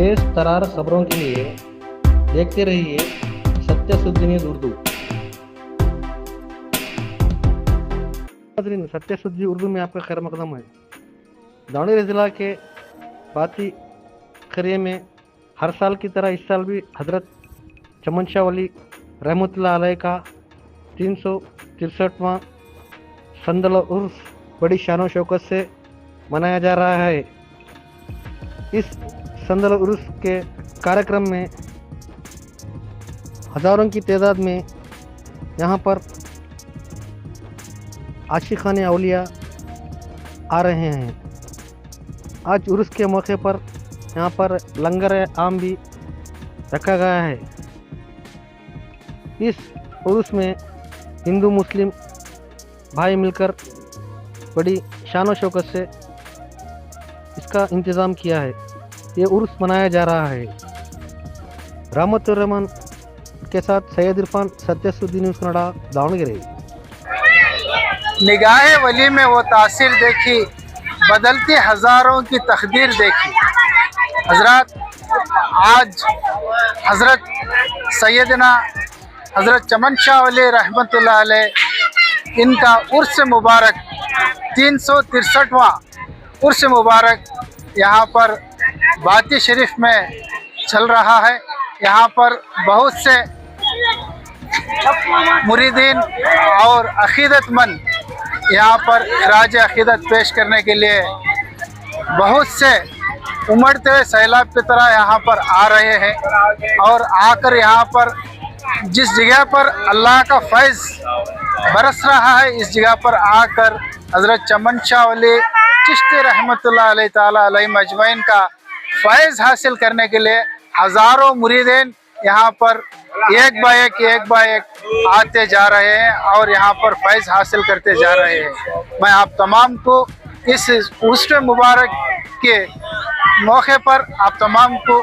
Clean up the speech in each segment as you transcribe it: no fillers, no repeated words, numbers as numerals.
तेज तरार खबरों के लिए देखते रहिए सत्य न्यूज़ उर्दू। सत्य सुद्दी उर्दू में आपका खैर मकदम है। दावणगेरे ज़िला के बाती खरिये में हर साल की तरह इस साल भी हज़रत चमन शाह वली रहमतुल्लाह अलैह का 363वां संदल उर्स बड़ी शान शौकत से मनाया जा रहा है। इस संदल उर्स के कार्यक्रम में हज़ारों की तादाद में यहाँ पर आशिक़ाने औलिया आ रहे हैं। आज उर्स के मौके पर यहाँ पर लंगर आम भी रखा गया है। इस उर्स में हिंदू मुस्लिम भाई मिलकर बड़ी शान शौकत से इसका इंतज़ाम किया है। ये उर्स मनाया जा रहा है। रहमतुर रहमान के साथ सैयद इरफान, सत्य न्यूज़ कन्नड़ा, दावणगेरे। निगाहे वली में वो तासीर देखी, बदलती हज़ारों की तकदीर देखी। हज़रत आज हज़रत सैयदना हज़रत चमन शाह वली रहमतुल्लाह अलैह इनका उर्स मुबारक 363वां उर्स मुबारक यहाँ पर बाती शरीफ में चल रहा है। यहाँ पर बहुत से मुरीदीन और अक़ीदतमंद यहाँ पर खराज अक़ीदत पेश करने के लिए बहुत से उमड़ते हुए सैलाब की तरह यहाँ पर आ रहे हैं। और आकर यहाँ पर जिस जगह पर अल्लाह का फैज़ बरस रहा है, इस जगह पर आकर हज़रत चमन शाह वली चिश्ती रहमतुल्लाह अलैह ताला अलैहि मजमईन का फैज़ हासिल करने के लिए हज़ारों मुरीदीन यहाँ पर एक बाय एक आते जा रहे हैं और यहाँ पर फैज़ हासिल करते जा रहे हैं। मैं आप तमाम को इस उर्स मुबारक के मौके पर आप तमाम को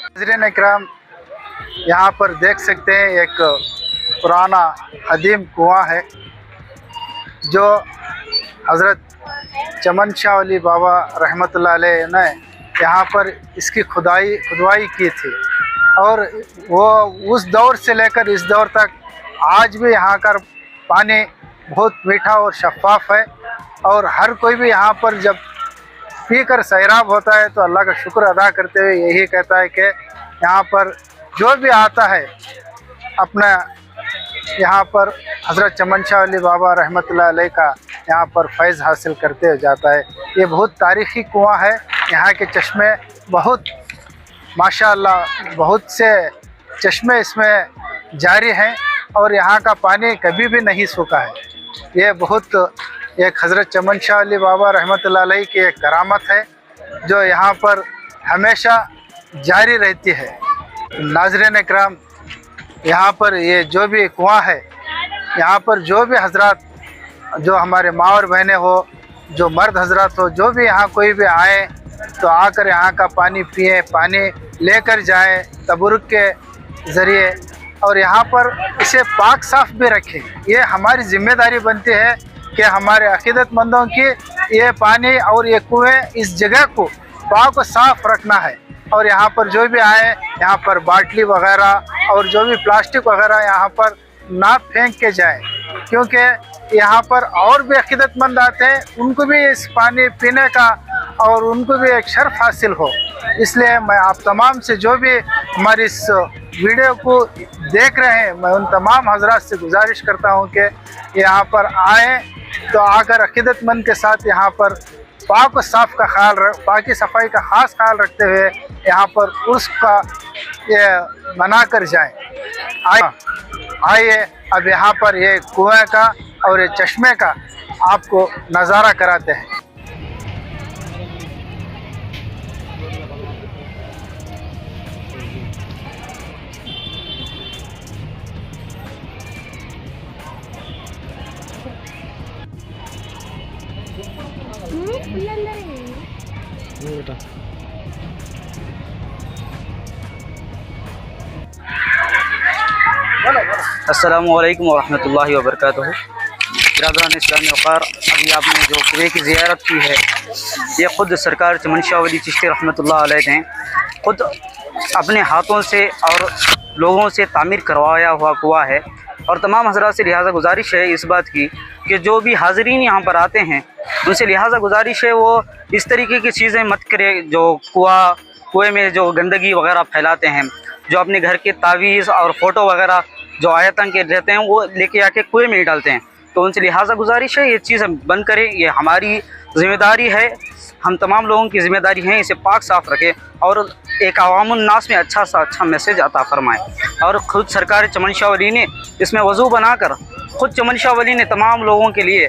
नाज़रीन इकराम, यहाँ पर देख सकते हैं एक पुराना कदीम कुआं है जो हज़रत चमन शाह वली बाबा रहमतुल्लाह अलैह ने यहाँ पर इसकी खुदाई की थी। और वो उस दौर से लेकर इस दौर तक आज भी यहाँ का पानी बहुत मीठा और शफ़ाफ़ है। और हर कोई भी यहाँ पर जब पीकर सैराब होता है तो अल्लाह का शुक्र अदा करते हुए यही कहता है कि यहाँ पर जो भी आता है अपना यहाँ पर हज़रत चमन शाह वली बाबा रहमतुल्लाह अलैह का यहाँ पर फैज़ हासिल करते जाता है। ये बहुत तारीख़ी कुआं है। यहाँ के चश्मे बहुत माशाअल्लाह बहुत से चश्मे इसमें जारी हैं और यहाँ का पानी कभी भी नहीं सूखा है। ये बहुत एक हज़रत चमन शाह वली बाबा रहमतुल्लाह अलैह की एक करामत है जो यहाँ पर हमेशा जारी रहती है। नाज़रीन इकराम, यहाँ पर ये जो भी कुआं है, यहाँ पर जो भी हजरात, जो हमारे माँ और बहनें हो, जो मर्द हजरात हो, जो भी यहाँ कोई भी आए तो आकर यहाँ का पानी पिए, पानी लेकर जाएं तबरुक के ज़रिए और यहाँ पर इसे पाक साफ़ भी रखें। ये हमारी ज़िम्मेदारी बनती है कि हमारे अकीदतमंदों की ये पानी और ये कुएँ इस जगह को पाक व साफ रखना है। और यहाँ पर जो भी आए यहाँ पर बाटली वगैरह और जो भी प्लास्टिक वगैरह यहाँ पर ना फेंक के जाए, क्योंकि यहाँ पर और भी अकीदतमंद आते हैं, उनको भी इस पानी पीने का और उनको भी एक शर्फ हासिल हो। इसलिए मैं आप तमाम से, जो भी हमारी इस वीडियो को देख रहे हैं, मैं उन तमाम हजरात से गुजारिश करता हूँ कि यहाँ पर आएँ तो आकर अकीदतमंद के साथ यहाँ पर पाक व साफ का ख्याल पाकी सफाई का ख़ास ख्याल रखते हुए यहाँ पर उर्स का ये मना कर जाएँ। आइए अब यहाँ पर ये कुएं का और ये चश्मे का आपको नज़ारा कराते हैं। बेटा अस्सलामुअलैकुम वरहमतुल्लाहि वबरकातुहू। बिरादरान इस्लामी वक़ार, अभी आपने जो कुएं की ज़ियारत की है, ये ख़ुद सरकार चमन शाह वली चिश्ती रहमतुल्लाह अलैह ने ख़ुद अपने हाथों से और लोगों से तामीर करवाया हुआ कुआं है। और तमाम हज़रात से लिहाजा गुजारिश है इस बात की कि जो भी हाज़रीन यहाँ पर आते हैं उनसे लिहाजा गुजारिश है वो इस तरीके की चीज़ें मत करें जो कुएं में जो गंदगी वगैरह फैलाते हैं, जो अपने घर के तावीज़ और फ़ोटो वगैरह जो आयतन के रहते हैं वो लेके आके कुएं में ही डालते हैं। तो उनसे लिहाजा गुजारिश है ये चीज़ बंद करें। ये हमारी ज़िम्मेदारी है, हम तमाम लोगों की ज़िम्मेदारी है, इसे पाक साफ़ रखें और एक अवामुन नास में अच्छा सा अच्छा मैसेज अता फ़रमाएँ। और ख़ुद सरकार चमन शाह वली ने इसमें वज़ू बनाकर ख़ुद चमन शाह वली ने तमाम लोगों के लिए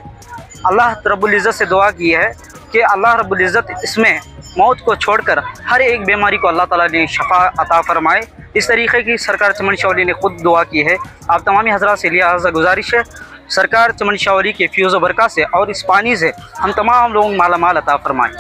अल्लाह रब्बुल इज़्ज़त से दुआ की है कि अल्लाह रब्बुल इज़्ज़त इसमें मौत को छोड़कर हर एक बीमारी को अल्लाह ताला ने शफा अता फ़रमाए। इस तरीक़े की सरकार चमन शाह वली ने ख़ुद दुआ की है। आप तमामी हज़रात से लिहाजा गुजारिश है सरकार चमन शाह वली के फ़्यूज़ व बरक़ा से और इस पानी से हम तमाम लोग माला माल अता फ़रमाएँ।